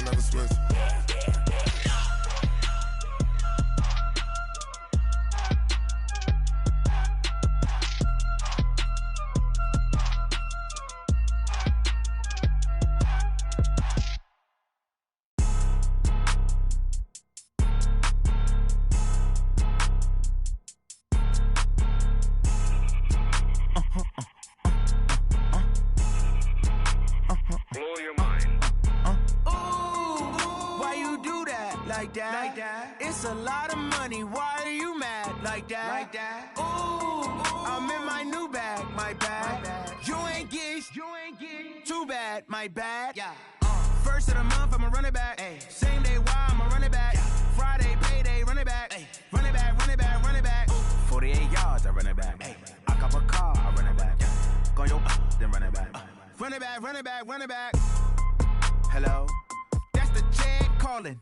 never switch. It's a lot of money, why are you mad like that? Ooh, I'm in my new bag, my bad. You ain't get too bad, my bad. Yeah. First of the month, I'ma run it back. Ay. Same day, why I'ma run it back. Yeah. Friday, payday, run it back. Ay. Run it back, run it back, run it back. Ooh. 48 yards, I run it back. Ay. I cop a car, I run it back. Yeah. Go yo, then run it back. Run it back, run it back, run it back. Hello? That's the jag calling.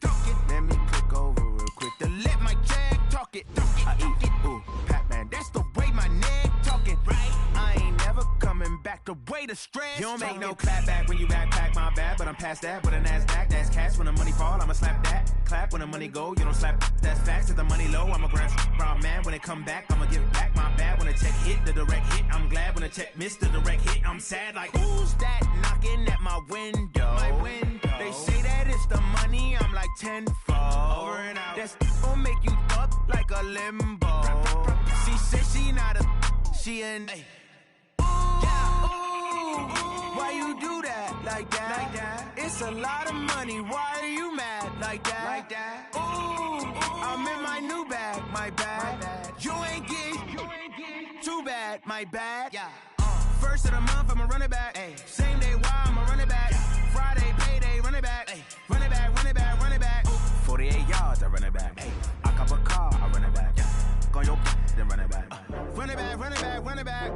Let me click over real quick to let my jag talk it. I eat it, ooh, Pac-Man. That's the way my neck talking. Right? I ain't never coming back the way the stress. You don't make no clap back when you backpack, my bad. But I'm past that with a NASDAQ. That's cash when the money fall. I'ma slap that. Clap when the money go. You don't slap. That's facts. If the money low, I'm a ground man. When it come back, I'ma give it back. My bad when the check hit the direct hit. I'm glad when the check missed the direct hit. I'm sad like who's that knocking at my window? My window. They say that it's the money. I'm like tenfold. Over and out. That's gon' make you up like a limbo. She said she not a. She an. Why you do that like that? It's a lot of money. Why are you mad like that? Ooh, I'm in my new bag, my bad. You ain't get too bad, my bad. Yeah. First of the month, I'ma run it back. Ay. Same day, why I'ma run it back. Friday, payday, run it back. Ay. Run it back, run it back, run it back. Ooh. 48 yards, I run it back. Ay. I cop a car, I run it back. Yeah. Go yo, then run it back. Run it back, run it back, run it back.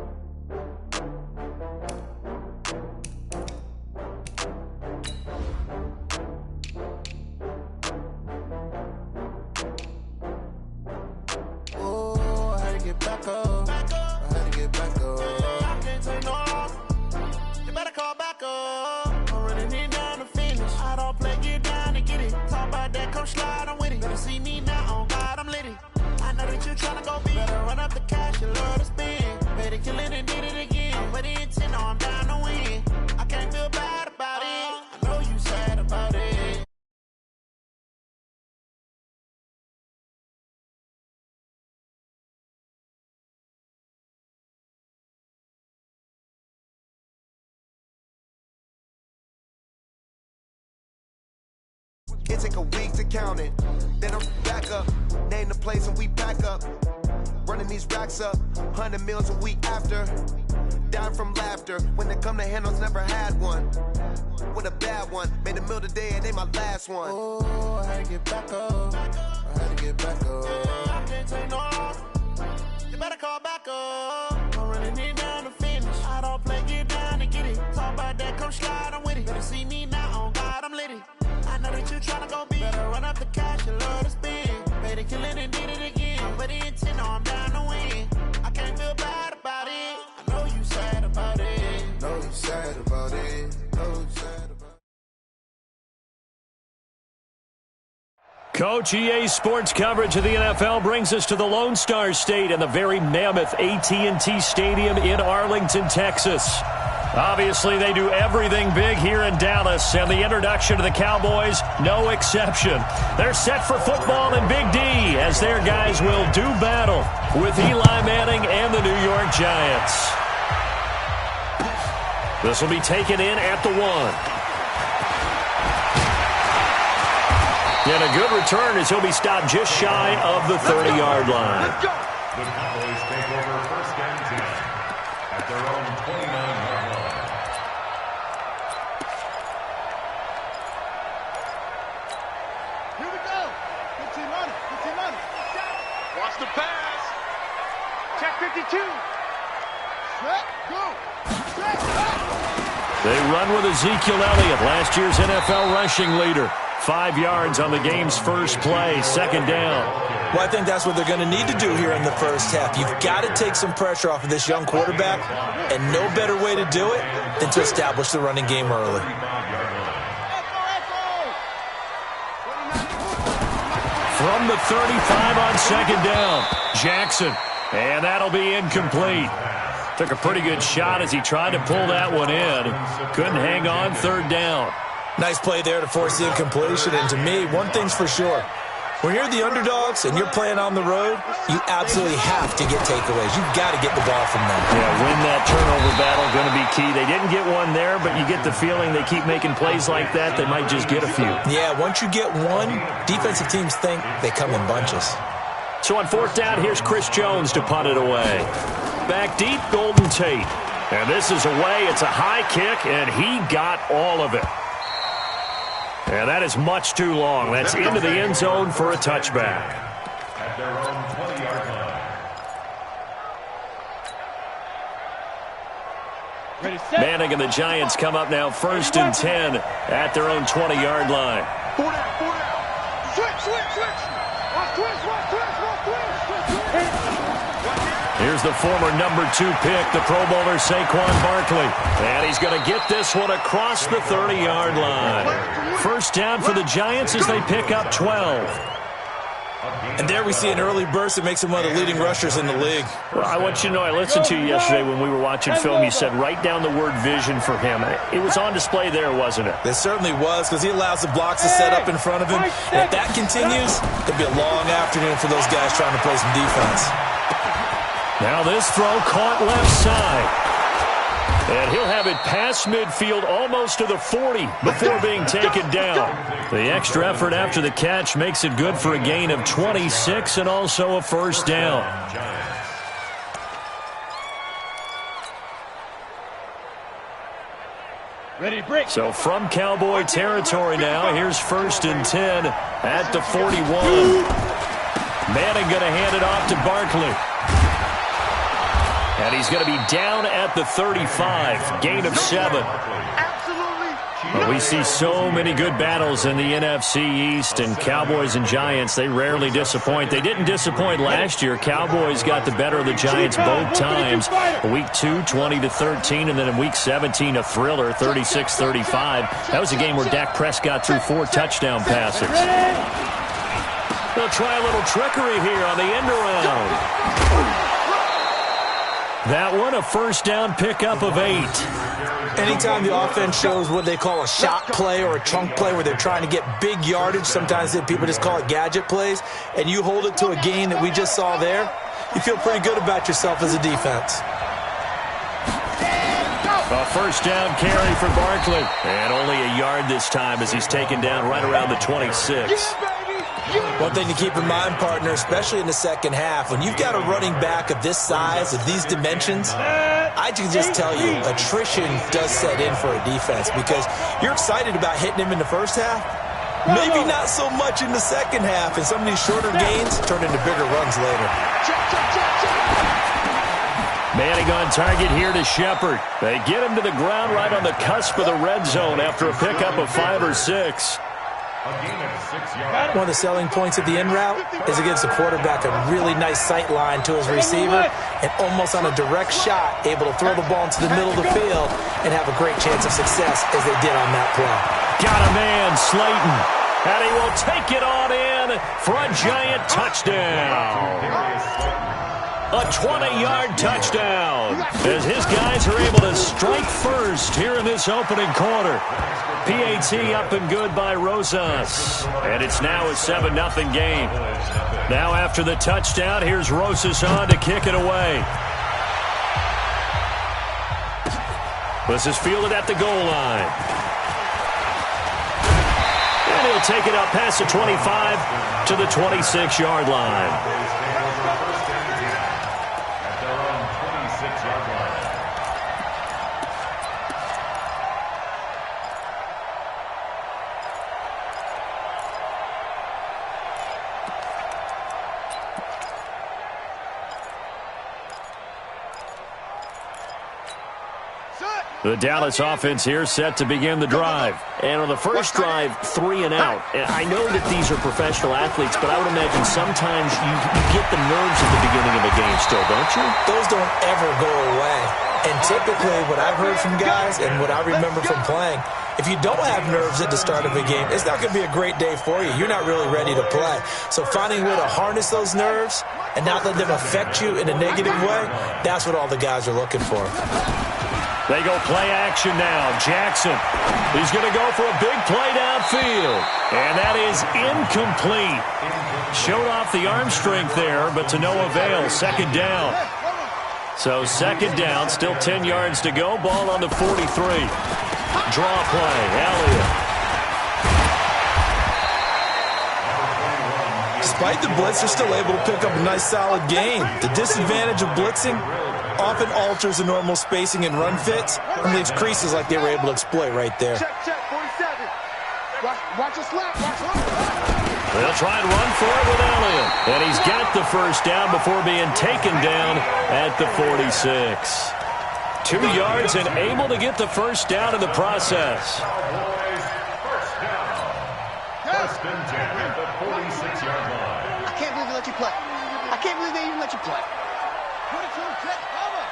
Get back up. I had to get back up. I can't take no loss. You better call back up. I'm running it down to finish. I don't play, get down to get it. Talk about that, come slide, I'm with it. Better see me now, on God, I'm litty. I know that you tryna go big. Better run up the cash, you love to spend. Better kill it and did it again. I'm with the intent, no, I'm down to win. I can't feel bad about it. I know you sad about it. It take a week to count it. Then I'm back up. Name the place and we back up. Running these racks up. 100 meals a week after. Down from laughter. When they come to handles, never had one. With a bad one. Made a meal today and they my last one. Oh, I had to get back up. I had to get back up. I can't take no loss. You better call back up. I'm running it down to finish. I don't play, get down to get it. Talk about that, come slide, I'm with it. Better see me now, on God, I'm litty. I know that you tryna go big. Better run up the cash, you love to spend. Better kill it and did it again. I'm with the intent, no, I'm down to win. I can't feel bad about it. I know you sad about it. Know you sad about it. Know you sad about it. Coach, EA Sports coverage of the NFL brings us to the Lone Star State and the very mammoth AT&T Stadium in Arlington, Texas. Obviously, they do everything big here in Dallas, and the introduction to the Cowboys, no exception. They're set for football in Big D, as their guys will do battle with Eli Manning and the New York Giants. This will be taken in at the 1. And a good return as he'll be stopped just shy of the 30-yard line. Let's go. The Cowboys take over first and 10 at their own 29-yard line. Here we go. 15 on it. 15 on it. Wants to pass. Check 52. Set. Go. Set. They run with Ezekiel Elliott, last year's NFL rushing leader. 5 yards on the game's first play, second down. Well, I think that's what they're going to need to do here in the first half. You've got to take some pressure off of this young quarterback, and no better way to do it than to establish the running game early. from the 35 on second down. Jackson, and that'll be incomplete. Took a pretty good shot as he tried to pull that one in. Couldn't hang on, third down. Nice play there to force the incompletion. And to me, one thing's for sure. When you're the underdogs and you're playing on the road, you absolutely have to get takeaways. You've got to get the ball from them. Yeah, win that turnover battle, going to be key. They didn't get one there, but you get the feeling they keep making plays like that, they might just get a few. Yeah, once you get one, defensive teams think they come in bunches. So on fourth down, here's Chris Jones to punt it away. Back deep, Golden Tate. And this is away. It's a high kick, and he got all of it. And that is much too long. That's into the end zone for a touchback. At their own 20-yard line. Manning and the Giants come up now 1st and 10 at their own 20-yard line. Here's the former number 2 pick, the Pro Bowler Saquon Barkley. And he's going to get this one across the 30-yard line. First down for the Giants as they pick up 12. And there we see an early burst that makes him one of the leading rushers in the league. Well, I want you to know, I listened to you yesterday when we were watching film. You said write down the word vision for him. It was on display there, wasn't it? It certainly was, because he allows the blocks to set up in front of him. And if that continues, it'll be a long afternoon for those guys trying to play some defense. Now this throw caught left side. And he'll have it past midfield almost to the 40 before being taken down. The extra effort after the catch makes it good for a gain of 26 and also a first down. Ready to break. So from Cowboy territory now, here's 1st and 10 at the 41. Manning going to hand it off to Barkley. And he's going to be down at the 35, gain of 7. Well, we see so many good battles in the NFC East, and Cowboys and Giants, they rarely disappoint. They didn't disappoint last year. Cowboys got the better of the Giants both times. Week 2, 20-13, and then in Week 17, a thriller, 36-35. That was a game where Dak Prescott threw 4 touchdown passes. They'll try a little trickery here on the end around. That one, a first down pickup of 8. Anytime the offense shows what they call a shot play or a chunk play where they're trying to get big yardage, sometimes people just call it gadget plays, and you hold it to a gain that we just saw there, you feel pretty good about yourself as a defense. A first down carry for Barkley. And only a yard this time as he's taken down right around the 26. One thing to keep in mind, partner, especially in the second half, when you've got a running back of this size, of these dimensions, I can just tell you, attrition does set in for a defense because you're excited about hitting him in the first half. Maybe not so much in the second half, and some of these shorter gains turn into bigger runs later. Manning on target here to Shepard. They get him to the ground right on the cusp of the red zone after a pickup of 5 or 6. One of the selling points of the in route is it gives the quarterback a really nice sight line to his receiver and almost on a direct shot able to throw the ball into the middle of the field and have a great chance of success as they did on that play. Got a man, Slayton, and he will take it on in for a giant touchdown. A 20-yard touchdown as his guys are able to strike first here in this opening quarter. PAT up and good by Rosas. And it's now a 7-0 game. Now after the touchdown, here's Rosas on to kick it away. This is fielded at the goal line. And he'll take it up past the 25 to the 26-yard line. The Dallas offense here set to begin the drive. And on the first drive, 3 and out. And I know that these are professional athletes, but I would imagine sometimes you get the nerves at the beginning of a game still, don't you? Those don't ever go away. And typically what I've heard from guys and what I remember from playing, if you don't have nerves at the start of a game, it's not going to be a great day for you. You're not really ready to play. So finding a way to harness those nerves and not let them affect you in a negative way, that's what all the guys are looking for. They go play action now. Jackson, he's going to go for a big play downfield. And that is incomplete. Showed off the arm strength there, but to no avail. Second down. So second down, still 10 yards to go. Ball on the 43. Draw play, Elliott. Despite the blitz, they're still able to pick up a nice solid gain. The disadvantage of blitzing often alters the normal spacing and run fits and leaves creases like they were able to exploit right there. Check, 47. Watch your slap, watch your They'll try and run for it with Elliott. And he's got the first down before being taken down at the 46. 2 yards and able to get the first down in the process. First and 10 at the 46-yard line. I can't believe they let you play. I can't believe they even let you play. 22, check, cover.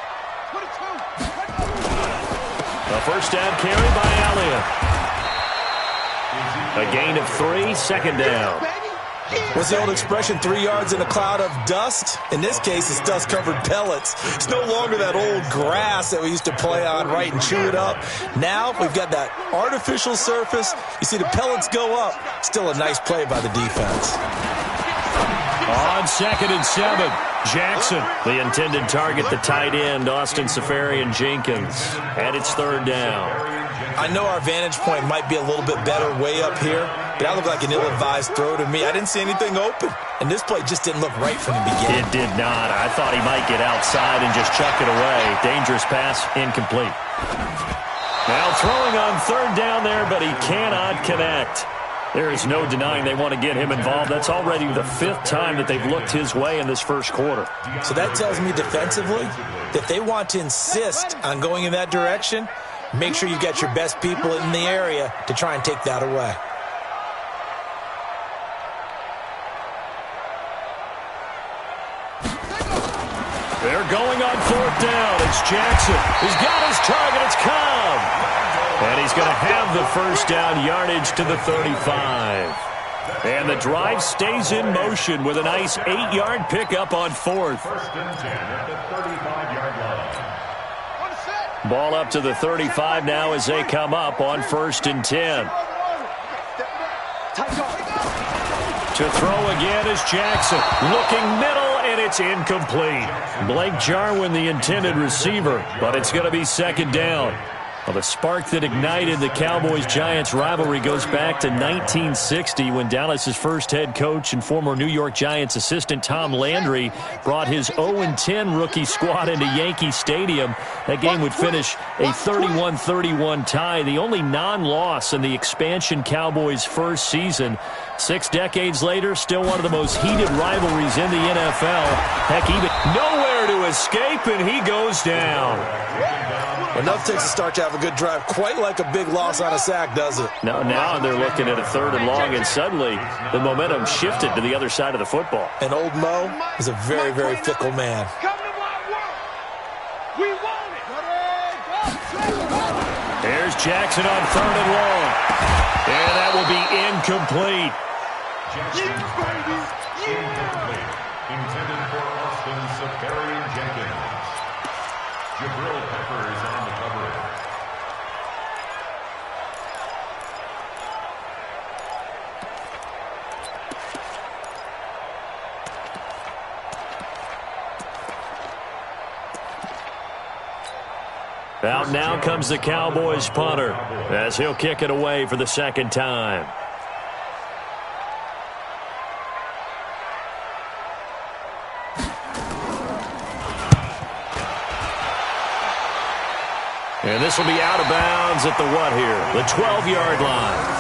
22. A first down carry by Elliott. A gain of 3, second down. What's the old expression, 3 yards in a cloud of dust? In this case, it's dust-covered pellets. It's no longer that old grass that we used to play on, right, and chew it up. Now we've got that artificial surface. You see the pellets go up. Still a nice play by the defense. On second and 7, Jackson, the intended target, the tight end, Austin Seferian-Jenkins. And it's third down. I know our vantage point might be a little bit better way up here, but that looked like an ill-advised throw to me. I didn't see anything open, and this play just didn't look right from the beginning. It did not. I thought he might get outside and just chuck it away. Dangerous pass, incomplete. Now throwing on third down there, but he cannot connect. There is no denying they want to get him involved. That's already the 5th time that they've looked his way in this first quarter. So that tells me defensively that they want to insist on going in that direction. Make sure you get your best people in the area to try and take that away. They're going on fourth down. It's Jackson. He's got his target. It's Cobb. And he's going to have the first down, yardage to the 35. And the drive stays in motion with a nice 8-yard pickup on fourth. First and 10 at the 35-yard line. Ball up to the 35 now as they come up on first and 10. To throw again is Jackson. Looking middle, and it's incomplete. Blake Jarwin, the intended receiver, but it's going to be second down. Well, the spark that ignited the Cowboys-Giants rivalry goes back to 1960 when Dallas's first head coach and former New York Giants assistant Tom Landry brought his 0-10 rookie squad into Yankee Stadium. That game would finish a 31-31 tie, the only non-loss in the expansion Cowboys' first season. 6 decades later, still one of the most heated rivalries in the NFL. Heck, even nowhere to escape, and he goes down. Enough takes to start to have a good drive, quite like a big loss on a sack, does it? Now they're looking at a third and long, and suddenly the momentum shifted to the other side of the football. And old Mo is a very, very fickle man. There's Jackson on third and long. And that will be incomplete. Incomplete. Intended for Austin Seferian-Jenkins. Jabril Peppers on the coverage. Out now comes the Cowboys punter as he'll kick it away for the second time. And this will be out of bounds at the what here? The 12-yard line.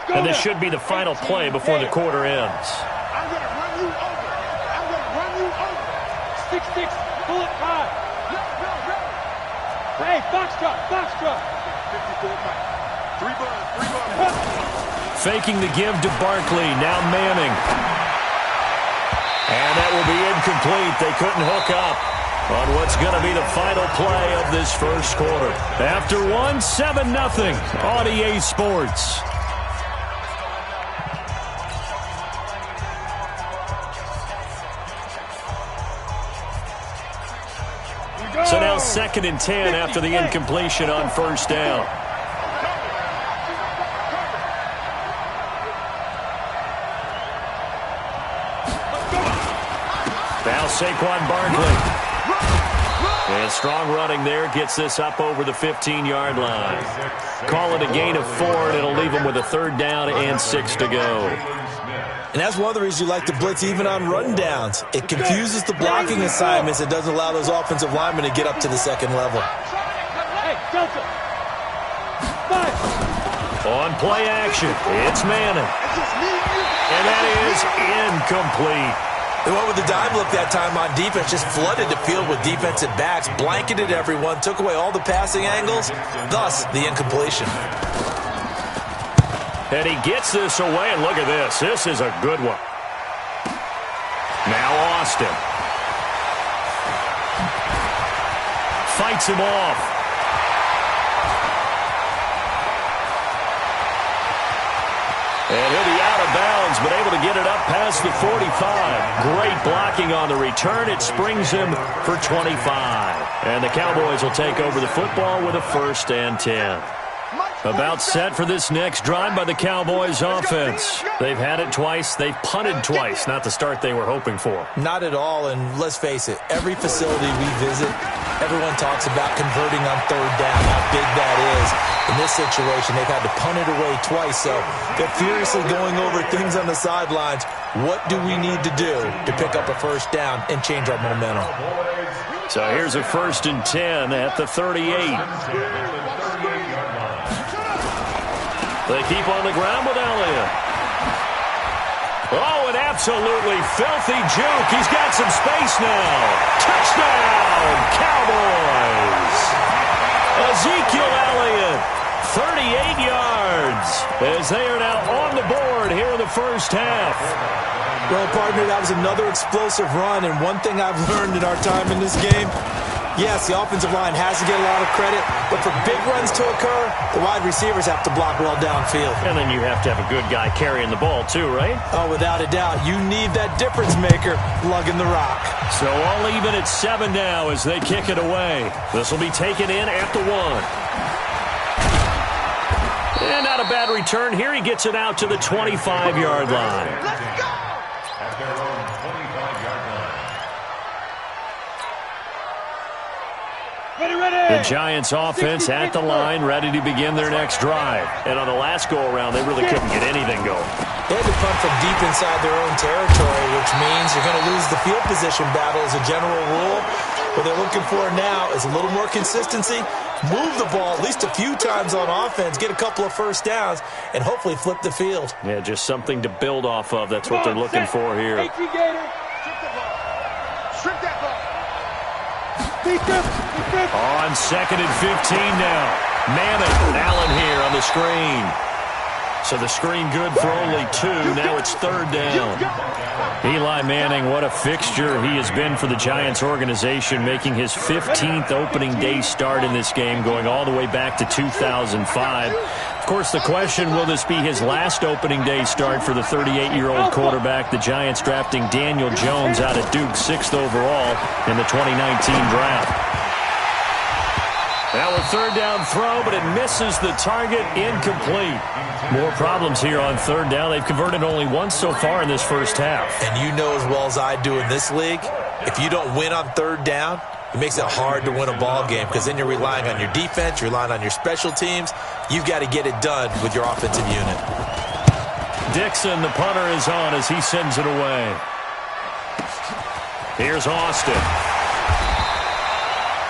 And this should be the final play before the quarter ends. I'm going to run you over. I'm going to run you over. 6-6, pull it 5. Hey, foxtrot, foxtrot. 54 back. 3 buns. Faking the give to Barkley. Now Manning. And that will be incomplete. They couldn't hook up on what's going to be the final play of this first quarter. After 7-0 on EA Sports. So now 2nd and 10 after the incompletion on first down. Now Saquon Barkley. And strong running there gets this up over the 15-yard line. Call it a gain of 4, and it'll leave them with a 3rd down and 6 to go. And that's one of the reasons you like to blitz even on run downs. It confuses the blocking assignments. It doesn't allow those offensive linemen to get up to the second level. On play action, it's Manning. And that is incomplete. They went with the dime look that time on defense, just flooded the field with defensive backs, blanketed everyone, took away all the passing angles, thus the incompletion. And he gets this away, and look at this. This is a good one. Now Austin. Fights him off. And he'll be out of bounds, but able to get it up past the 45. Great blocking on the return. It springs him for 25. And the Cowboys will take over the football with a 1st and 10. About set for this next drive by the Cowboys offense. They've had it twice. They've punted twice. Not the start they were hoping for. Not at all, and let's face it, every facility we visit, everyone talks about converting on 3rd down, how big that is. In this situation, they've had to punt it away twice, so they're furiously going over things on the sidelines. What do we need to do to pick up a 1st down and change our momentum? So here's a 1st and 10 at the 38. They keep on the ground with Elliott. Oh, an absolutely filthy juke. He's got some space now. Touchdown, Cowboys. Ezekiel Elliott, 38 yards, as they are now on the board here in the first half. Well, partner, that was another explosive run, and one thing I've learned in our time in this game, yes, the offensive line has to get a lot of credit, but for big runs to occur, the wide receivers have to block well downfield. And then you have to have a good guy carrying the ball too, right? Oh, without a doubt. You need that difference maker lugging the rock. So all even at 7 now as they kick it away. This will be taken in at the 1. And not a bad return here. He gets it out to the 25-yard line. Let's go! At their own 25-yard line. The Giants offense at the line, ready to begin their next drive. And on the last go-around, they really couldn't get anything going. They had to punt from deep inside their own territory, which means you're going to lose the field position battle as a general rule. What they're looking for now is a little more consistency, move the ball at least a few times on offense, get a couple of 1st downs, and hopefully flip the field. Yeah, just something to build off of. That's what they're looking for here. Strip that ball. On 2nd and 15 now. Manning, Allen here on the screen. So the screen good for only 2. Now it's 3rd down. Eli Manning, what a fixture he has been for the Giants organization, making his 15th opening day start in this game, going all the way back to 2005. Of course, the question, will this be his last opening day start for the 38-year-old quarterback? The Giants drafting Daniel Jones out of Duke, 6th overall in the 2019 draft. Now a 3rd down throw, but it misses the target, incomplete. More problems here on 3rd down. They've converted only once so far in this first half. And you know as well as I do in this league, if you don't win on 3rd down, it makes it hard to win a ball game because then you're relying on your defense, you're relying on your special teams. You've got to get it done with your offensive unit. Dixon, the punter, is on as he sends it away. Here's Austin.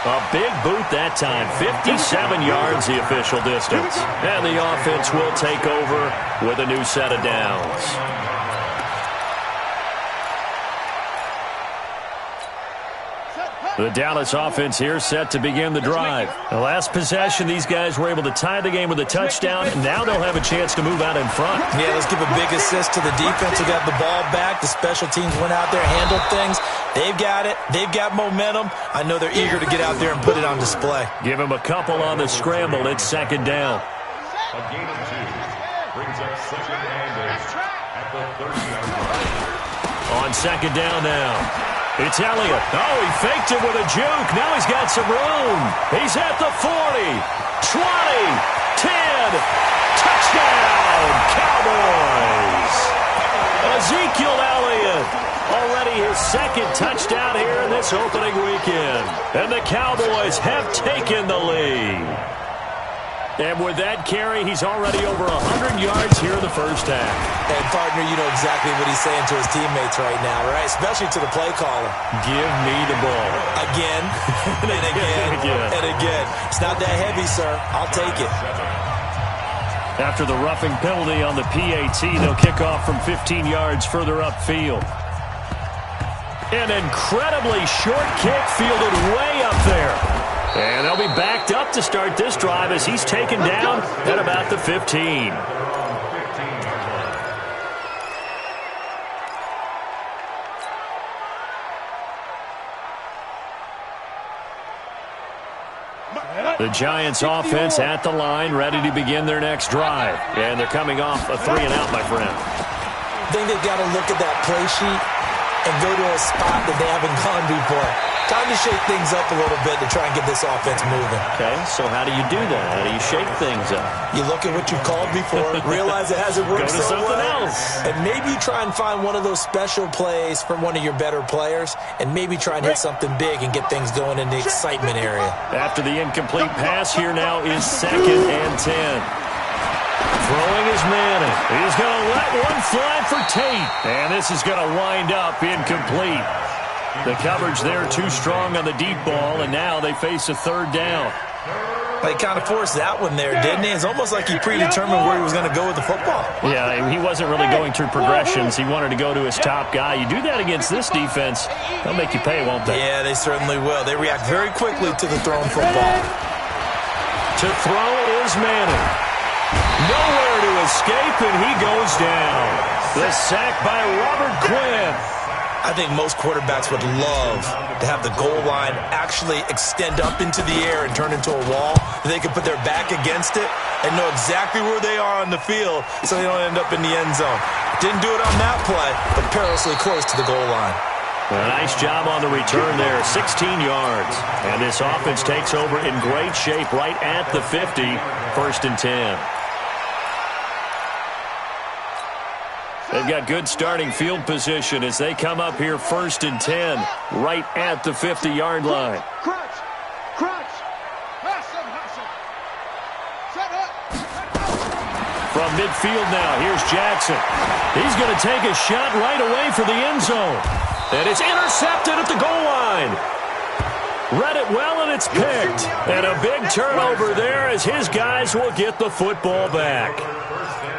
A big boot that time. 57 yards the official distance. And the offense will take over with a new set of downs. The Dallas offense here set to begin the drive. The last possession, these guys were able to tie the game with a touchdown, and now they'll have a chance to move out in front. Yeah, let's give a big assist to the defense who got the ball back. The special teams went out there, handled things. They've got it. They've got momentum. I know they're eager to get out there and put it on display. Give them a couple on the scramble. It's second down. A gain of 2 brings up second and 8 at the 30-yard line. On second down now. It's Elliott. Oh, he faked it with a juke. Now he's got some room. He's at the 40, 20, 10. Touchdown, Cowboys. Ezekiel Elliott. Already his second touchdown here in this opening weekend. And the Cowboys have taken the lead. And with that carry, he's already over 100 yards here in the first half. And, partner, you know exactly what he's saying to his teammates right now, right? Especially to the play caller. Give me the ball. Again, and again, and again. It's not that heavy, sir. I'll take it. After the roughing penalty on the PAT, they'll kick off from 15 yards further upfield. An incredibly short kick fielded way up there. And they'll be backed up to start this drive as he's taken down at about the 15. The Giants offense at the line, ready to begin their next drive. And they're coming off a 3-and-out, my friend. I think they've got to look at that play sheet and go to a spot that they haven't gone before. Time to shake things up a little bit to try and get this offense moving. Okay, so how do you do that? How do you shake things up? You look at what you've called before, realize it hasn't worked Go to something well, else. and maybe try and find one of those special plays from one of your better players, and maybe try and hit something big and get things going in the excitement area. After the incomplete pass, here now is 2nd and 10. Throwing is Manning. He's going to let one fly for Tate. And this is going to wind up incomplete. The coverage there too strong on the deep ball, and now they face a 3rd down. He kind of forced that one there, didn't he? It's almost like he predetermined where he was going to go with the football. Yeah, he wasn't really going through progressions. He wanted to go to his top guy. You do that against this defense, they'll make you pay, won't they? Yeah, they certainly will. They react very quickly to the thrown football. To throw is Manning. Nowhere to escape, and he goes down. The sack by Robert Quinn. I think most quarterbacks would love to have the goal line actually extend up into the air and turn into a wall. They could put their back against it and know exactly where they are on the field so they don't end up in the end zone. Didn't do it on that play, but perilously close to the goal line. A nice job on the return there, 16 yards. And this offense takes over in great shape right at the 50, 1st and 10. They've got good starting field position as they come up here 1st and 10, right at the 50-yard line. Crunch. Hustle. Set up. From midfield now, here's Jackson. He's going to take a shot right away for the end zone. And it's intercepted at the goal line. Read it well, and it's picked. And a big turnover there as his guys will get the football back.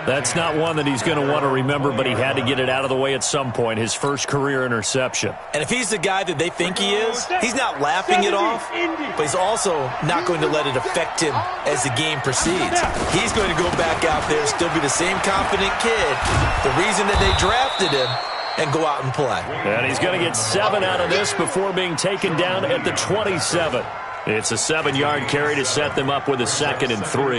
That's not one that he's going to want to remember, but he had to get it out of the way at some point, his first career interception. And if he's the guy that they think he is, he's not laughing it off, but he's also not going to let it affect him as the game proceeds. He's going to go back out there, still be the same confident kid, the reason that they drafted him, and go out and play. And he's going to get 7 out of this before being taken down at the 27. It's a 7-yard carry to set them up with a 2nd and 3.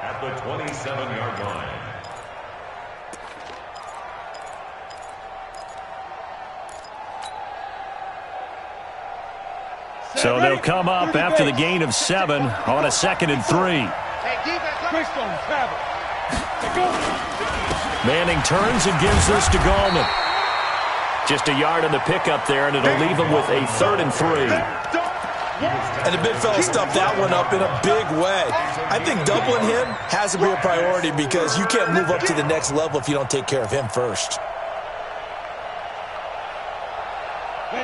At the 27-yard line. So they'll come up after the gain of 7 on a 2nd and 3. Manning turns and gives this to Gallman. Just a yard on the pickup there, and it'll leave him with a 3rd and 3. And the big fella stuffed that one up in a big way. I think doubling him has to be a priority because you can't move up to the next level if you don't take care of him first.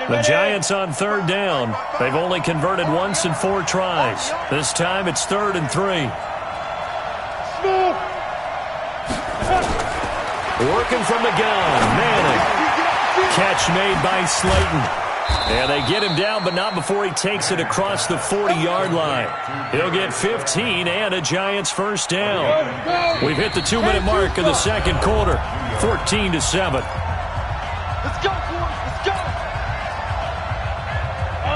The Giants on third down. They've only converted once in 4 tries. This time it's 3rd and 3. Working from the gun, Manning. Catch made by Slayton. And they get him down, but not before he takes it across the 40-yard line. He'll get 15 and a Giants first down. We've hit the 2-minute mark of the second quarter, 14-7. Let's go, boys. Let's go.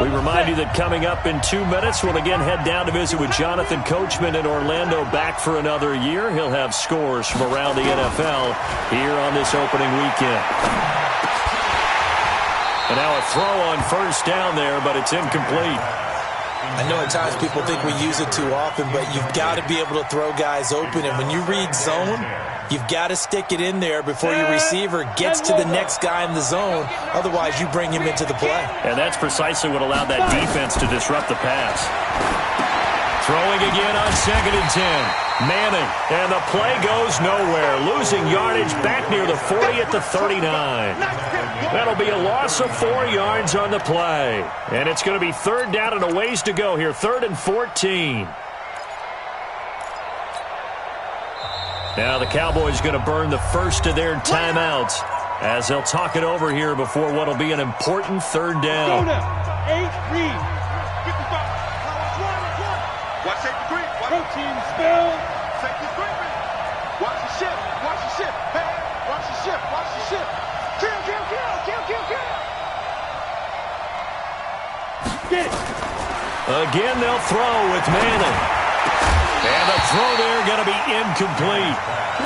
We remind you that coming up in 2 minutes, we'll again head down to visit with Jonathan Coachman in Orlando, back for another year. He'll have scores from around the NFL here on this opening weekend. And now a throw on first down there, but it's incomplete. I know at times people think we use it too often, but you've got to be able to throw guys open. And when you read zone, you've got to stick it in there before your receiver gets to the next guy in the zone. Otherwise, you bring him into the play. And that's precisely what allowed that defense to disrupt the pass. Throwing again on 2nd and 10. Manning, and the play goes nowhere. Losing yardage back near the 40 at the 39. That'll be a loss of 4 yards on the play. And it's going to be 3rd down and a ways to go here. 3rd and 14. Now the Cowboys going to burn the first of their timeouts as they'll talk it over here before what will be an important 3rd down. 8 read. 55. Watch safety three. Protein spill. Safety three. Watch the shift. Watch the shift. Hey, watch the shift. Watch the shift. Kill. Get it. Again, they'll throw with Manning. And the throw there going to be incomplete.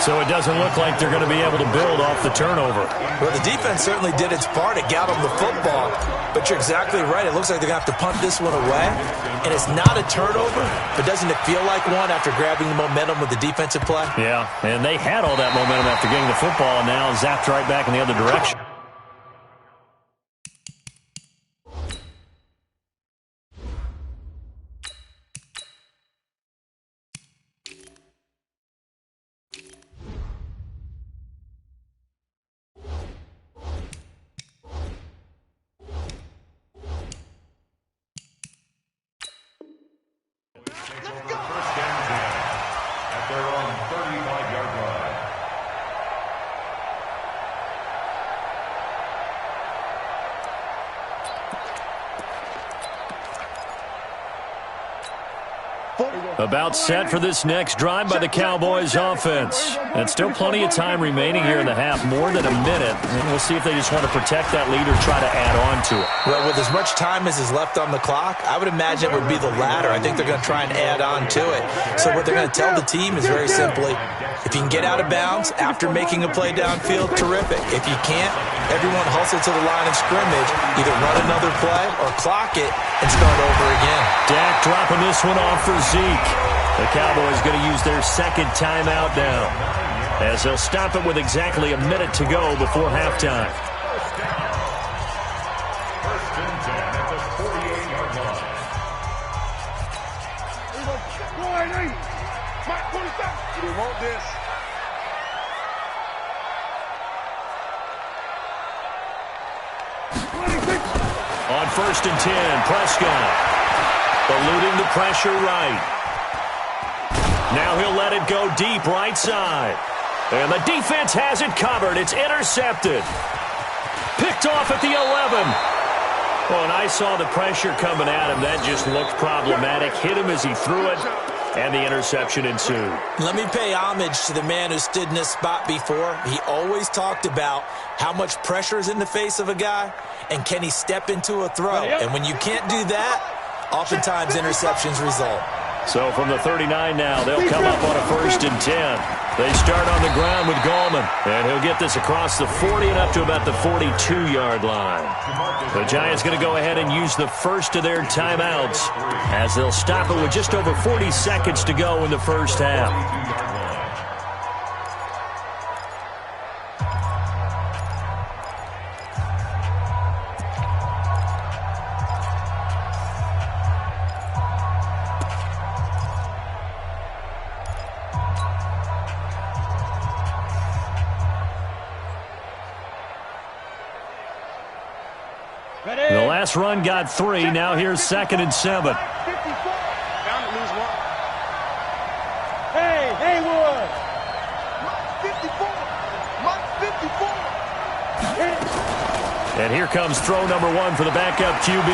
So it doesn't look like they're going to be able to build off the turnover. Well, the defense certainly did its part. It got them the football. But you're exactly right. It looks like they're going to have to punt this one away. And it's not a turnover, but doesn't it feel like one after grabbing the momentum with the defensive play? Yeah, and they had all that momentum after getting the football, and now zapped right back in the other direction. About set for this next drive by the Cowboys offense. And still plenty of time remaining here in the half, more than a minute. And we'll see if they just want to protect that lead or try to add on to it. Well, with as much time as is left on the clock, I would imagine it would be the latter. I think they're going to try and add on to it. So what they're going to tell the team is very simply, if you can get out of bounds after making a play downfield, terrific. If you can't, everyone hustle to the line of scrimmage, either run another play or clock it and start over again. Dak dropping this one off for Zeke. The Cowboys going to use their second timeout now, as they'll stop it with exactly a minute to go before halftime. First and 10 at the 48-yard line. Mike, 47. You want this. On 1st and 10, Prescott eluding the pressure right. Now he'll let it go deep right side. And the defense has it covered. It's intercepted. Picked off at the 11. Well, and I saw the pressure coming at him. That just looked problematic. Hit him as he threw it, and the interception ensued. Let me pay homage to the man who stood in this spot before. He always talked about how much pressure is in the face of a guy, and can he step into a throw. And when you can't do that, oftentimes interceptions result. So from the 39 now, they'll come up on a 1st and 10. They start on the ground with Gallman, and he'll get this across the 40 and up to about the 42-yard line. The Giants going to go ahead and use the first of their timeouts as they'll stop it with just over 40 seconds to go in the first half. Ready? last run got 3. Now here's 2nd and 7. Hey, Haywood! Mike 54! Mike 54! And here comes throw number 1 for the backup QB.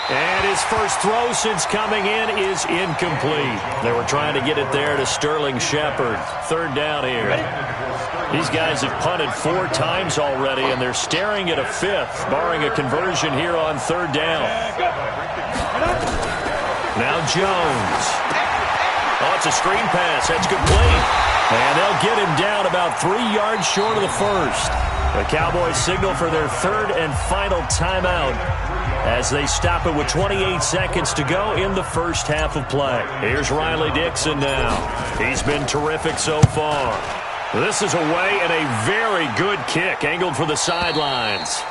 And his first throw since coming in is incomplete. They were trying to get it there to Sterling Shepard. 3rd down here. These guys have punted 4 times already, and they're staring at a 5th, barring a conversion here on 3rd down. Now Jones. Oh, it's a screen pass. That's complete. And they'll get him down about 3 yards short of the first. The Cowboys signal for their 3rd and final timeout as they stop it with 28 seconds to go in the first half of play. Here's Riley Dixon now. He's been terrific so far. This is away and a very good kick angled for the sidelines.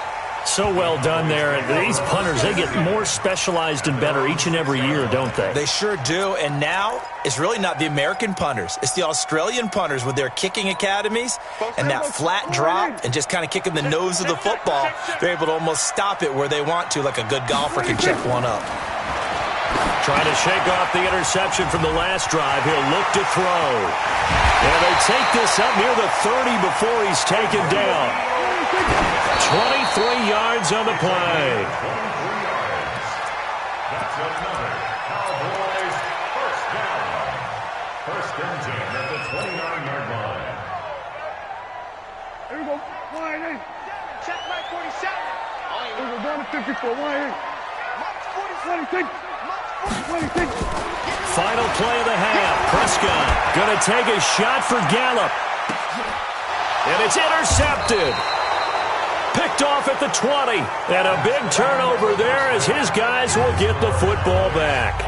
So well done there. These punters, they get more specialized and better each and every year, don't they? They sure do. And now it's really not the American punters. It's the Australian punters with their kicking academies and that flat drop and just kind of kicking the nose of the football. They're able to almost stop it where they want to, like a good golfer can check one up. Trying to shake off the interception from the last drive. He'll look to throw. And they take this up near the 30 before he's taken down. 23 yards on the play. That's another Cowboys first down. 1st and 10 at the 29-yard line. Here we go. Wide in. Check right 47. Here we go. Down to 54. Wide in. Mike 46. 26. Final play of the half. Prescott going to take a shot for Gallup. And it's intercepted. Picked off at the 20. And a big turnover there as his guys will get the football back.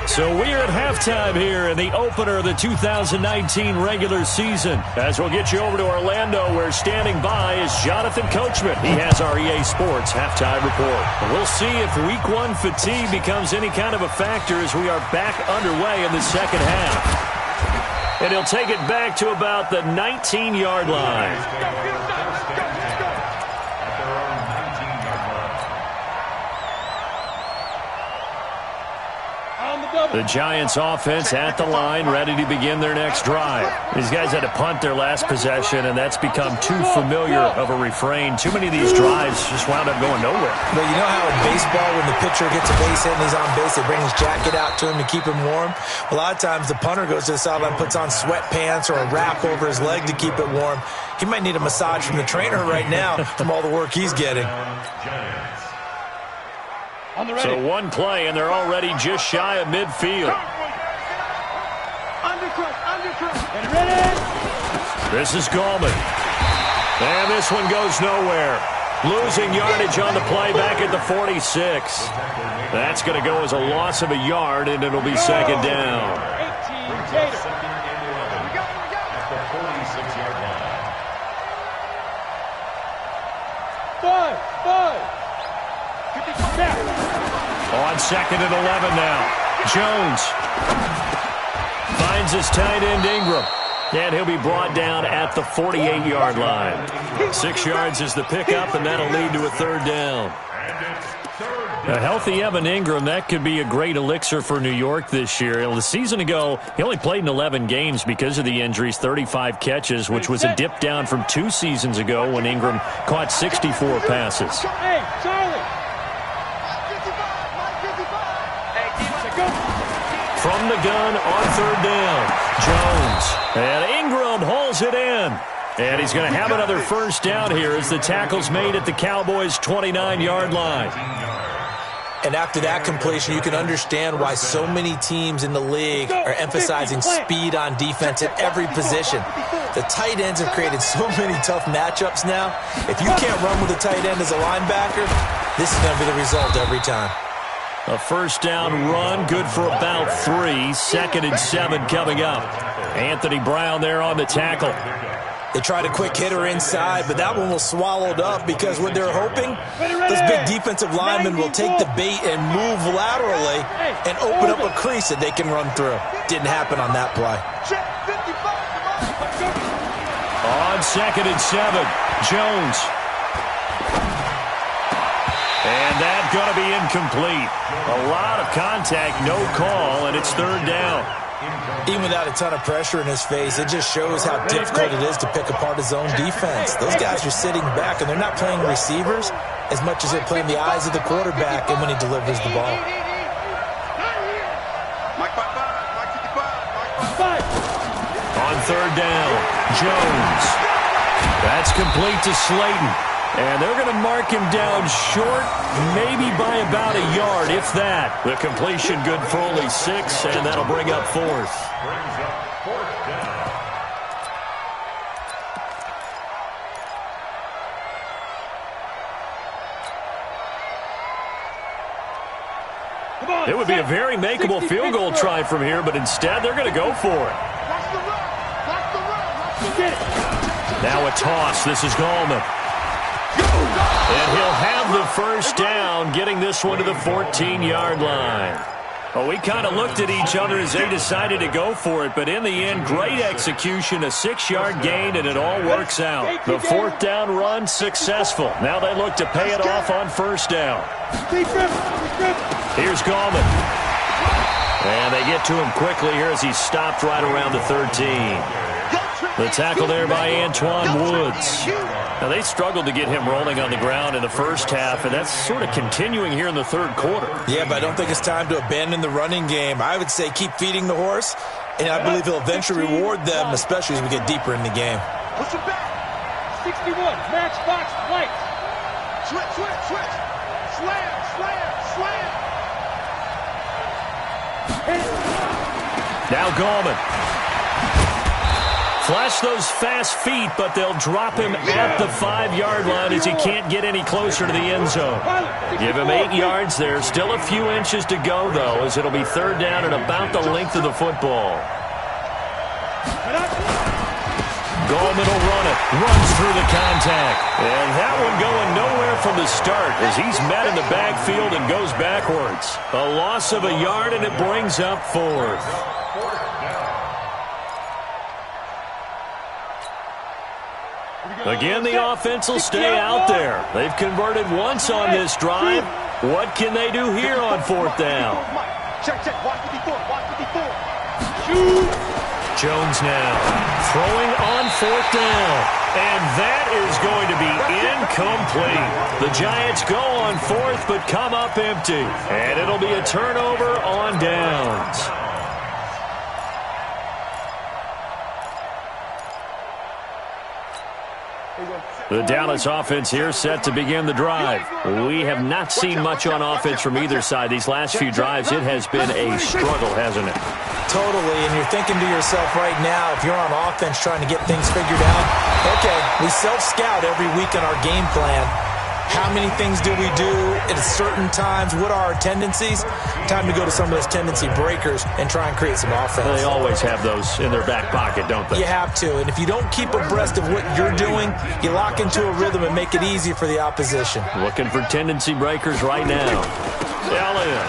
So we're at halftime here in the opener of the 2019 regular season. As we'll get you over to Orlando, where standing by is Jonathan Coachman. He has our EA Sports halftime report. We'll see if week 1 fatigue becomes any kind of a factor as we are back underway in the second half. And he'll take it back to about the 19-yard line. The Giants offense at the line, ready to begin their next drive. These guys had to punt their last possession, and that's become too familiar of a refrain. Too many of these drives just wound up going nowhere. But you know how in baseball, when the pitcher gets a base hit and he's on base, they bring his jacket out to him to keep him warm? A lot of times the punter goes to the sideline, puts on sweatpants or a wrap over his leg to keep it warm. He might need a massage from the trainer right now from all the work he's getting. So 1 play, and they're already just shy of midfield. Get ready. This is Gallman. And this one goes nowhere. Losing yardage on the play back at the 46. That's going to go as a loss of a yard, and it'll be 2nd down. 18 Gator. At the 46-yard line. 5. On 2nd and 11 now. Jones finds his tight end Ingram. And he'll be brought down at the 48-yard line. 6 yards is the pickup, and that'll lead to a 3rd down. A healthy Evan Ingram, that could be a great elixir for New York this year. The season ago, he only played in 11 games because of the injuries, 35 catches, which was a dip down from 2 seasons ago when Ingram caught 64 passes. Hey, Charlie. From the gun on 3rd down, Jones. And Ingram hauls it in. And he's going to have another first down here as the tackle's made at the Cowboys' 29-yard line. And after that completion, you can understand why so many teams in the league are emphasizing speed on defense at every position. The tight ends have created so many tough matchups now. If you can't run with a tight end as a linebacker, this is going to be the result every time. A first down run, good for about 3. 2nd and 7 coming up. Anthony Brown there on the tackle. They tried a quick hitter inside, but that one was swallowed up because what they're hoping, those big defensive linemen will take the bait and move laterally and open up a crease that they can run through. Didn't happen on that play. On on 2nd and 7. Jones. And that's going to be incomplete. A lot of contact, no call, and it's 3rd down. Even without a ton of pressure in his face, it just shows how difficult it is to pick apart his own defense. Those guys are sitting back, and they're not playing receivers as much as they're playing the eyes of the quarterback and when he delivers the ball. On 3rd down, Jones. That's complete to Slayton. And they're going to mark him down short, maybe by about a yard, if that. The completion good for only 6, and that'll bring up 4th. It would be a very makeable field goal try from here, but instead they're going to go for it. Now a toss. This is Gallman. And he'll have the first down, getting this one to the 14-yard line. Well, we kind of looked at each other as they decided to go for it, but in the end, great execution, a 6-yard gain, and it all works out. The 4th down run successful. Now they look to pay it off on 1st down. Here's Gallman. And they get to him quickly here as he's stopped right around the 13. The tackle there by Antoine Woods. Now, they struggled to get him rolling on the ground in the first half, and that's sort of continuing here in the 3rd quarter. Yeah, but I don't think it's time to abandon the running game. I would say keep feeding the horse, and I believe he'll eventually reward them, especially as we get deeper in the game. Push him back. 61, matchbox flight. Switch. Slam. Now Gallman. Flash those fast feet, but they'll drop him at the 5-yard line as he can't get any closer to the end zone. Give him 8 yards there. Still a few inches to go, though, as it'll be 3rd down and about the length of the football. Gallman will run it. Runs through the contact. And that one going nowhere from the start as he's met in the backfield and goes backwards. A loss of a yard, and it brings up 4th. Again, the offense will stay out there. They've converted once on this drive. What can they do here on 4th down? Check. Watch 54. Jones now throwing on 4th down. And that is going to be incomplete. The Giants go on 4th but come up empty. And it'll be a turnover on downs. The Dallas offense here set to begin the drive. We have not seen much on offense from either side. These last few drives, it has been a struggle, hasn't it? Totally, and you're thinking to yourself right now, if you're on offense trying to get things figured out, okay, we self-scout every week in our game plan. How many things do we do at certain times? What are our tendencies? Time to go to some of those tendency breakers and try and create some offense. They always have those in their back pocket, don't they? You have to, and if you don't keep abreast of what you're doing, you lock into a rhythm and make it easy for the opposition. Looking for tendency breakers right now. Elliott.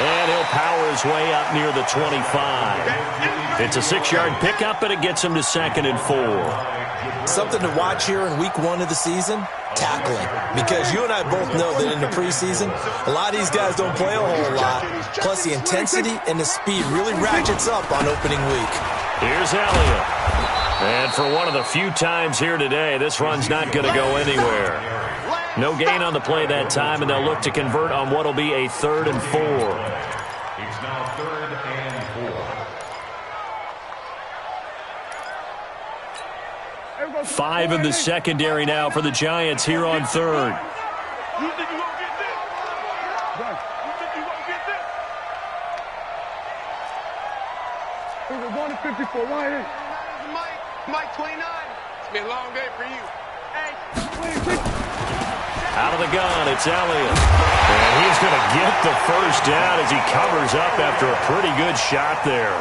And he'll power his way up near the 25. It's a 6-yard pickup, and it gets him to 2nd and 4. Something to watch here in week 1 of the season, tackling. Because you and I both know that in the preseason, a lot of these guys don't play a whole lot. Plus, the intensity and the speed really ratchets up on opening week. Here's Elliott. And for one of the few times here today, this run's not going to go anywhere. No gain on the play that time, and they'll look to convert on what will be a 3rd and 4. It's now 3rd and 4. 5 in the secondary now for the Giants here on 3rd. You think you won't get this? You think you won't get this? We're going to 54 right here. Mike 29. It's been a long day for you. Hey, Out of the gun, it's Elliott. And he's going to get the first down as he covers up after a pretty good shot there.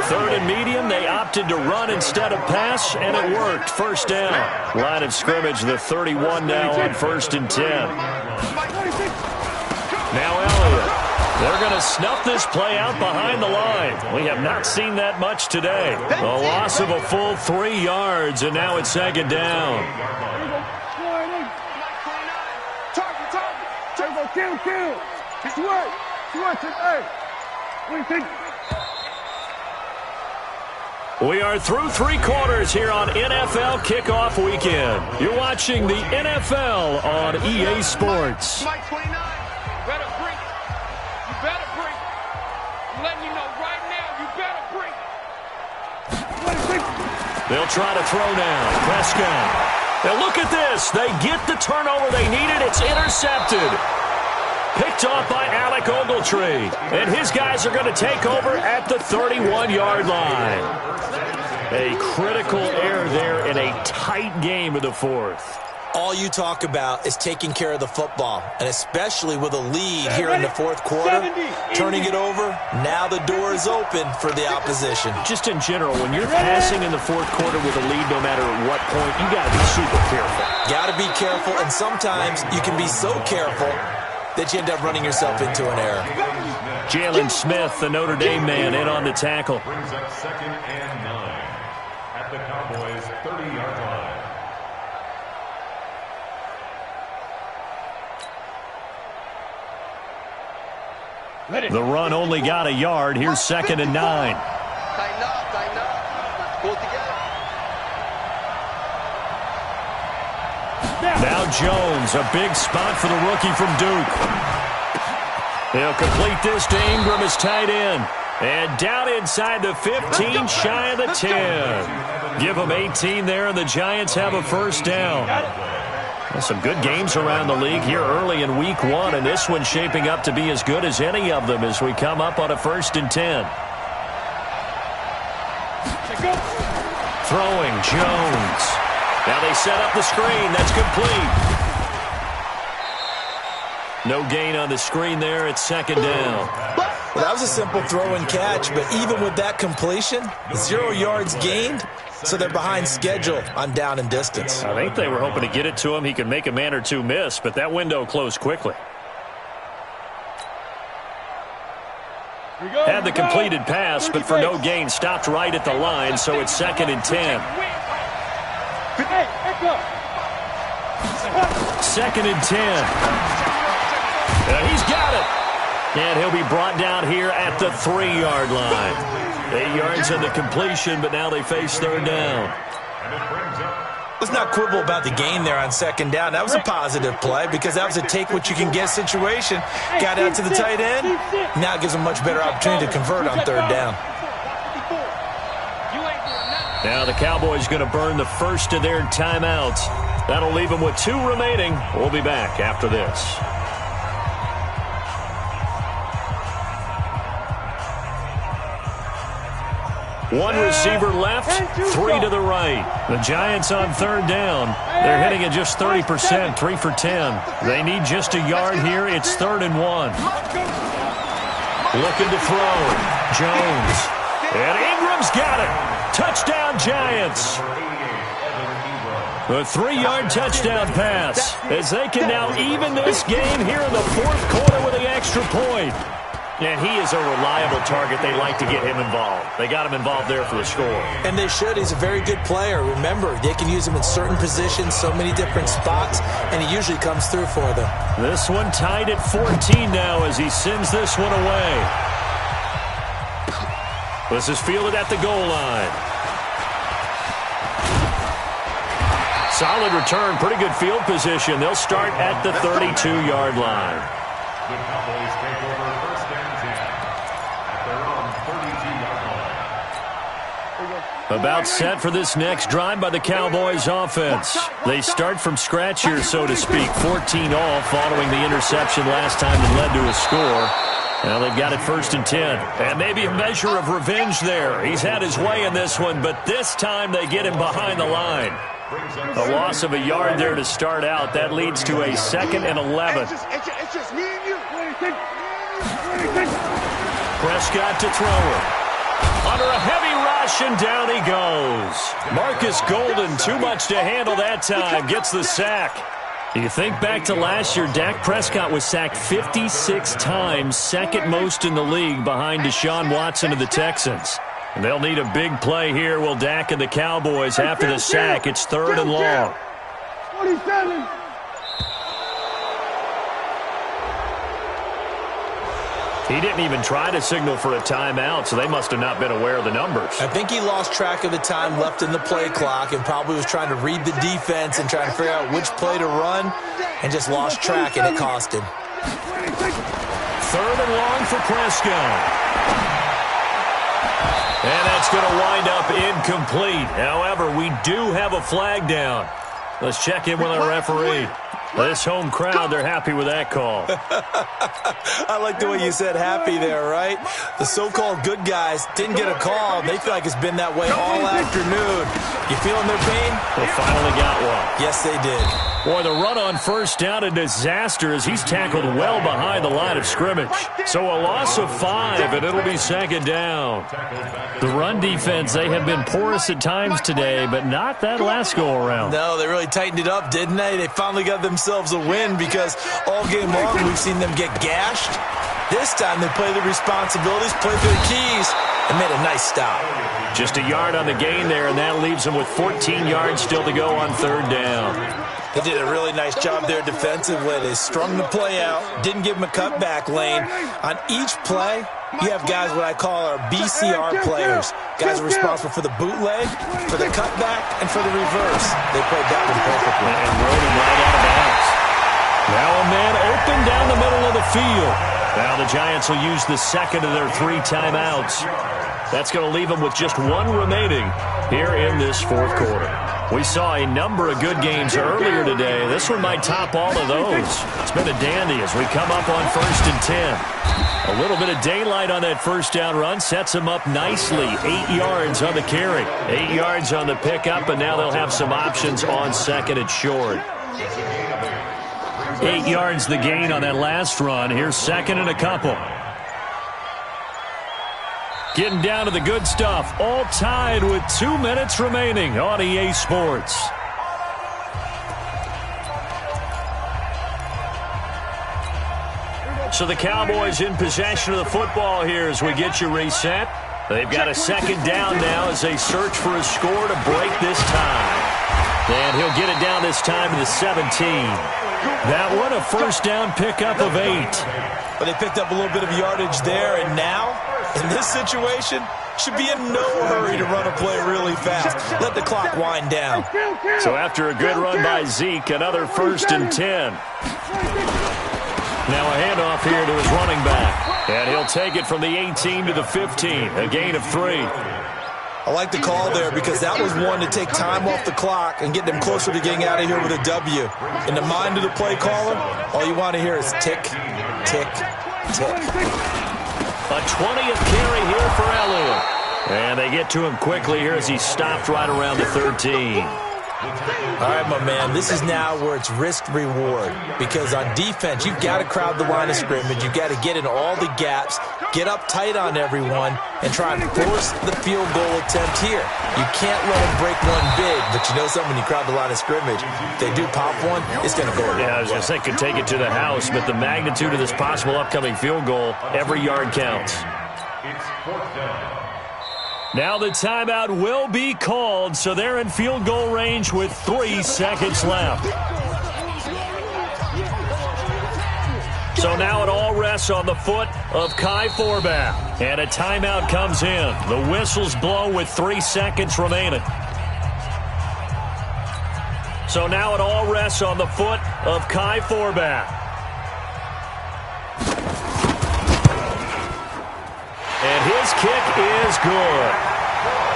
3rd and medium, they opted to run instead of pass, and it worked. First down. Line of scrimmage, the 31 now on 1st and 10. Now Elliott. They're going to snuff this play out behind the line. We have not seen that much today. A loss of a full 3 yards, and now it's second down. Kill. We are through 3 quarters here on NFL Kickoff Weekend. You're watching the NFL on EA Sports. Mike 29, better bring it. You better bring it. I'm letting you know right now, you better bring it. They'll try to throw now. Prescott. Now look at this. They get the turnover they needed. It's intercepted. Picked off by Alec Ogletree. And his guys are going to take over at the 31-yard line. A critical error there in a tight game of the fourth. All you talk about is taking care of the football, and especially with a lead here in the fourth quarter, turning it over, now the door is open for the opposition. Just in general, when you're passing in the fourth quarter with a lead, no matter at what point, you got to be super careful. Got to be careful, and sometimes you can be so careful that you end up running yourself into an error. Jalen Smith, the Notre Dame man, in on the tackle. Brings up 2nd and 9 at the Cowboys' 30-yard line. The run only got a yard. Here's 2nd and 9. Tighten up. Pull together. Now Jones, a big spot for the rookie from Duke. He'll complete this to Ingram as tight end. And down inside the 15, shy of the 10. Give them 18 there, and the Giants have a first down. Well, some good games around the league here early in week 1, and this one's shaping up to be as good as any of them as we come up on a 1st and 10. Throwing, Jones. Now they set up the screen. That's complete. No gain on the screen there. It's 2nd down. Well, that was a simple throw and catch, but even with that completion, 0 yards gained, so they're behind schedule on down and distance. I think they were hoping to get it to him. He could make a man or two miss, but that window closed quickly. Had the completed pass, but for no gain, stopped right at the line, so it's 2nd and 10. 2nd and 10. He's got it. And he'll be brought down here at the 3-yard line. 8 yards on the completion, but now they face 3rd down. Let's not quibble about the gain there on 2nd down. That was a positive play because that was a take-what-you-can-get situation. Got out to the tight end. Now it gives them a much better opportunity to convert on 3rd down. Now the Cowboys going to burn the first of their timeouts. That'll leave them with 2 remaining. We'll be back after this. One receiver left, 3 to the right. The Giants on 3rd down. They're hitting at just 30%, 3 for 10. They need just a yard here. It's 3rd and 1. Looking to throw. Jones. And Ingram's got it. Touchdown, Giants. A 3-yard touchdown pass as they can now even this game here in the 4th quarter with the extra point. And he is a reliable target. They like to get him involved. They got him involved there for the score. And they should. He's a very good player. Remember, they can use him in certain positions, so many different spots, and he usually comes through for them. This one tied at 14 now as he sends this one away. This is fielded at the goal line. Solid return, pretty good field position. They'll start at the 32-yard line. The Cowboys take over 1st and 10 at their own 32-yard line. About set for this next drive by the Cowboys offense. They start from scratch here, so to speak. 14 all following the interception last time that led to a score. Now they've got it 1st and 10. And maybe a measure of revenge there. He's had his way in this one, but this time they get him behind the line. A loss of a yard there to start out. That leads to a 2nd and 11. It's just me and you. Prescott to throw it. Under a heavy rush, and down he goes. Marcus Golden, too much to handle that time, gets the sack. You think back to last year, Dak Prescott was sacked 56 times, second most in the league behind Deshaun Watson of the Texans. And they'll need a big play here, will Dak and the Cowboys after the sack. It's 3rd and long. 27. He didn't even try to signal for a timeout, so they must have not been aware of the numbers. I think he lost track of the time left in the play clock and probably was trying to read the defense and trying to figure out which play to run and just lost track, and it cost him. 3rd and long for Prescott. And that's going to wind up incomplete. However, we do have a flag down. Let's check in with our referee. This home crowd, they're happy with that call. I like the way you said happy there, right? The so-called good guys didn't get a call. They feel like it's been that way all afternoon. You feeling their pain? They finally got one. Yes, they did. Boy, the run on first down, a disaster as he's tackled well behind the line of scrimmage. So a loss of 5, and it'll be 2nd down. The run defense, they have been porous at times today, but not that last go-around. No, they really tightened it up, didn't they? They finally got themselves a win because all game long we've seen them get gashed. This time they played their responsibilities, played their keys, and made a nice stop. Just a yard on the gain there, and that leaves them with 14 yards still to go on 3rd down. They did a really nice job there defensively. They strung the play out, didn't give them a cutback lane. On each play, you have guys what I call our BCR players. Guys are responsible for the bootleg, for the cutback, and for the reverse. They played that one perfectly. And rode him right out of bounds. Now a man open down the middle of the field. Now the Giants will use the second of their 3 timeouts. That's going to leave them with just 1 remaining here in this 4th quarter. We saw a number of good games earlier today. This one might top all of those. It's been a dandy as we come up on 1st and 10. A little bit of daylight on that first down run sets them up nicely. 8 yards on the carry, 8 yards on the pickup, and now they'll have some options on 2nd and short. 8 yards the gain on that last run. Here's 2nd and a couple. Getting down to the good stuff. All tied with 2 minutes remaining on EA Sports. So the Cowboys in possession of the football here as we get you reset. They've got a 2nd down now as they search for a score to break this tie. And he'll get it down this time to the 17. That one a first down pickup of 8. But they picked up a little bit of yardage there, and now, in this situation, should be in no hurry to run a play really fast. Let the clock wind down. So after a good run by Zeke, another 1st and 10. Now a handoff here to his running back. And he'll take it from the 18 to the 15, a gain of 3. I like the call there because that was one to take time off the clock and get them closer to getting out of here with a W. In the mind of the play caller, all you want to hear is tick, tick, tick. A 20th carry here for Elliott. And they get to him quickly here as he stopped right around the 13. All right, my man, this is now where it's risk-reward because on defense, you've got to crowd the line of scrimmage. You've got to get in all the gaps, get up tight on everyone, and try and force the field goal attempt here. You can't let them break one big, but you know something, when you crowd the line of scrimmage, if they do pop one, it's going to go. Yeah, I was going to say could take it to the house, but the magnitude of this possible upcoming field goal, every yard counts. It's 4th down. Now the timeout will be called, so they're in field goal range with 3 seconds left. So now it all rests on the foot of Kai Forbath. And a timeout comes in. The whistles blow with 3 seconds remaining. So now it all rests on the foot of Kai Forbath. And his kick is good.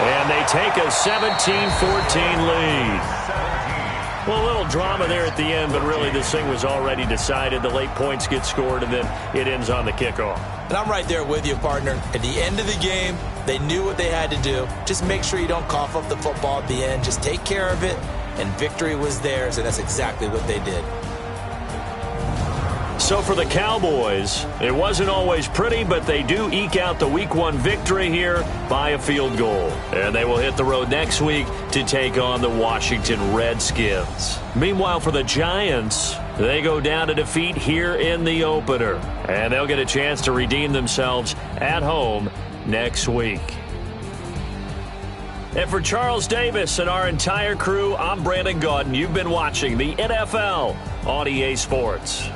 And they take a 17-14 lead. Well, a little drama there at the end, but really this thing was already decided. The late points get scored, and then it ends on the kickoff. And I'm right there with you, partner. At the end of the game, they knew what they had to do. Just make sure you don't cough up the football at the end. Just take care of it, and victory was theirs, and that's exactly what they did. So for the Cowboys, it wasn't always pretty, but they do eke out the Week 1 victory here by a field goal. And they will hit the road next week to take on the Washington Redskins. Meanwhile, for the Giants, they go down to defeat here in the opener. And they'll get a chance to redeem themselves at home next week. And for Charles Davis and our entire crew, I'm Brandon Gaudin. You've been watching the NFL on EA Sports.